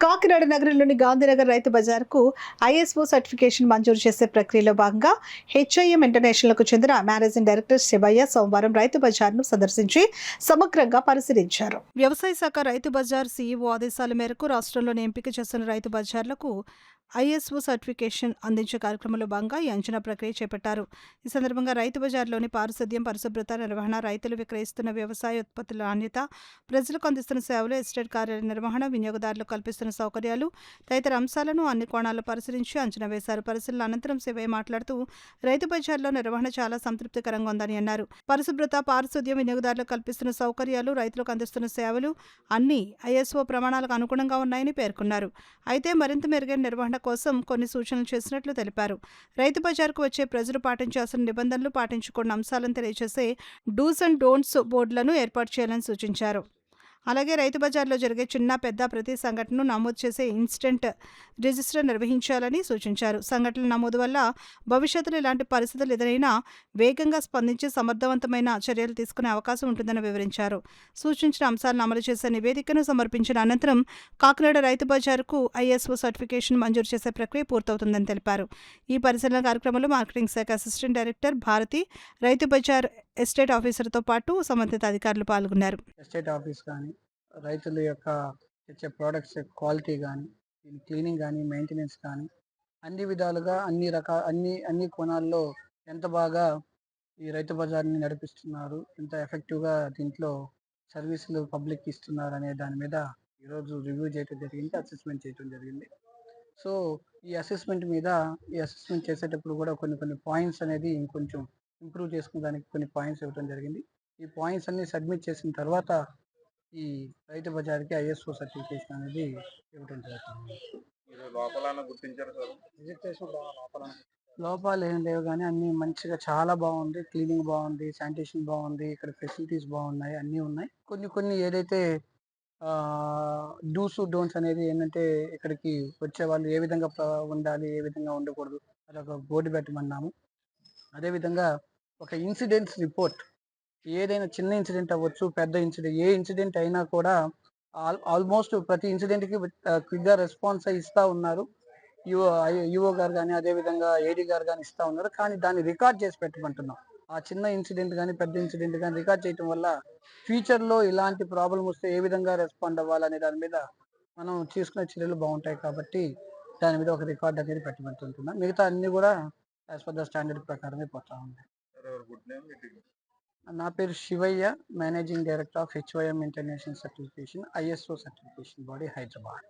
కాకినాడ నగరంలోని గాంధీనగర్ రైతు బజార్కు ISO certification మంజూరు చేసే ప్రక్రియలో భాగంగా హెచ్ఐఎం ఇంటర్నేషనల్కు చెందిన మేనేజింగ్ డైరెక్టర్ శివయ్య సోమవారం రైతు బజార్ను సందర్శించి సమగ్రంగా పరిశీలించారు. వ్యవసాయ శాఖ రైతు బజార్ సీఈఓ ఆదేశాల మేరకు రాష్ట్రంలోని ఎంపిక చేసిన రైతు బజార్లకు ఐఎస్ఓ సర్టిఫికేషన్ అందించే కార్యక్రమంలో భాగంగా ఈ అంచనా ప్రక్రియ చేపట్టారు. ఈ సందర్భంగా రైతు బజార్లోని పారిశుద్ధ్యం, పరిశుభ్రత, నిర్వహణ, రైతులు విక్రయిస్తున్న వ్యవసాయ ఉత్పత్తుల నాణ్యత, ప్రజలకు అందిస్తున్న సేవలు, ఎస్టేట్ కార్యాలయ నిర్వహణ, వినియోగదారులకు కల్పిస్తున్న సౌకర్యాలు తదితర అంశాలను అన్ని కోణాల్లో పరిశీలించి అంచనా వేశారు. పరిశీలన అనంతరం శివయ్య మాట్లాడుతూ రైతు బజార్లో నిర్వహణ చాలా సంతృప్తికరంగా ఉందని అన్నారు. పరిశుభ్రత, పారిశుద్ధ్యం, వినియోగదారులకు కల్పిస్తున్న సౌకర్యాలు, రైతులకు అందిస్తున్న సేవలు అన్ని ఐఎస్ఓ ప్రమాణాలకు అనుగుణంగా ఉన్నాయని పేర్కొన్నారు. అయితే మరింత మెరుగైన నిర్వహణ కోసం కొన్ని సూచనలు చేసినట్లు తెలిపారు. రైతు బజార్కు వచ్చే ప్రజలు పాటించాల్సిన నిబంధనలు, పాటించకూడని అంశాలను తెలియజేసే డూస్ అండ్ డోంట్స్ బోర్డులను ఏర్పాటు చేయాలని సూచించారు. అలాగే రైతు బజార్లో జరిగే చిన్న పెద్ద ప్రతి సంఘటనను నమోదు చేసే ఇన్సిడెంట్ రిజిస్టర్ నిర్వహించాలని సూచించారు. సంఘటనల నమోదు వల్ల భవిష్యత్తులో ఇలాంటి పరిస్థితులు ఎదురైనా వేగంగా స్పందించి సమర్థవంతమైన చర్యలు తీసుకునే అవకాశం ఉంటుందని వివరించారు. సూచించిన అంశాలను అమలు చేసే నివేదికను సమర్పించిన అనంతరం కాకినాడ రైతు బజార్కు ఐఎస్ఓ సర్టిఫికేషన్ మంజూరు చేసే ప్రక్రియ పూర్తవుతుందని తెలిపారు. ఈ పరిశీలన కార్యక్రమంలో మార్కెటింగ్ శాఖ assistant director Bharati, Rythu Bazar estate ఆఫీసర్తో పాటు సంబంధిత అధికారులు పాల్గొన్నారు. ఎస్టేట్ ఆఫీస్ కానీ, రైతుల యొక్క తెచ్చే ప్రోడక్ట్స్ క్వాలిటీ కానీ, క్లీనింగ్ కానీ, మెయింటెనెన్స్ కానీ అన్ని విధాలుగా అన్ని కోణాల్లో ఎంత బాగా ఈ రైతు బజార్ని నడిపిస్తున్నారు, ఎంత ఎఫెక్టివ్గా దీంట్లో సర్వీసులు పబ్లిక్ ఇస్తున్నారు అనే దాని మీద ఈరోజు రివ్యూ చేయడం జరిగింది, అసెస్మెంట్ చేయడం జరిగింది. సో ఈ అసెస్మెంట్ చేసేటప్పుడు కూడా కొన్ని పాయింట్స్ అనేది ఇంకొంచెం ఇంప్రూవ్ చేసుకునేదానికి కొన్ని పాయింట్స్ ఇవ్వడం జరిగింది. ఈ పాయింట్స్ అన్ని సబ్మిట్ చేసిన తర్వాత ఈ రైతు బజార్కి ఐఎస్ఓ సర్టిఫికేషన్ అనేది ఇవ్వడం జరుగుతుంది. లోపాలు ఏం లేవు కానీ అన్ని మంచిగా చాలా బాగుంది. క్లీనింగ్ బాగుంది, శానిటేషన్ బాగుంది, ఇక్కడ ఫెసిలిటీస్ బాగున్నాయి, అన్నీ ఉన్నాయి. కొన్ని ఏదైతే డూస్ డోంట్స్ అనేది ఏంటంటే ఇక్కడికి వచ్చే వాళ్ళు ఏ విధంగా ఉండాలి, ఏ విధంగా ఉండకూడదు అదొక బోర్డు పెట్టమన్నాము. అదేవిధంగా ఒక ఇన్సిడెంట్స్ రిపోర్ట్, ఏదైనా చిన్న ఇన్సిడెంట్ అవ్వచ్చు, పెద్ద ఇన్సిడెంట్, ఏ ఇన్సిడెంట్ అయినా కూడా ఆల్మోస్ట్ ప్రతి ఇన్సిడెంట్కి క్విక్గా రెస్పాన్స్ ఇస్తూ ఉన్నారు. యుఓ గారు కానీ, అదేవిధంగా ఏడీ గారు కానీ ఇస్తూ ఉన్నారు. కానీ దాన్ని రికార్డ్ చేసి పెట్టమంటున్నాం. ఆ చిన్న ఇన్సిడెంట్ కానీ, పెద్ద ఇన్సిడెంట్ కానీ రికార్డ్ చేయడం వల్ల ఫ్యూచర్లో ఇలాంటి ప్రాబ్లం వస్తే ఏ విధంగా రెస్పాండ్ అవ్వాలనే దాని మీద మనం తీసుకునే చర్యలు బాగుంటాయి. కాబట్టి దాని మీద ఒక రికార్డ్ అనేది పెట్టమంటుంటున్నాం. మిగతా అన్ని కూడా యాజ్ పర్ ద స్టాండర్డ్ ప్రకారమే పోతా ఉన్నాయి. నా పేరు Shivayya, managing director of HIM international certification, ISO certification body, Hyderabad.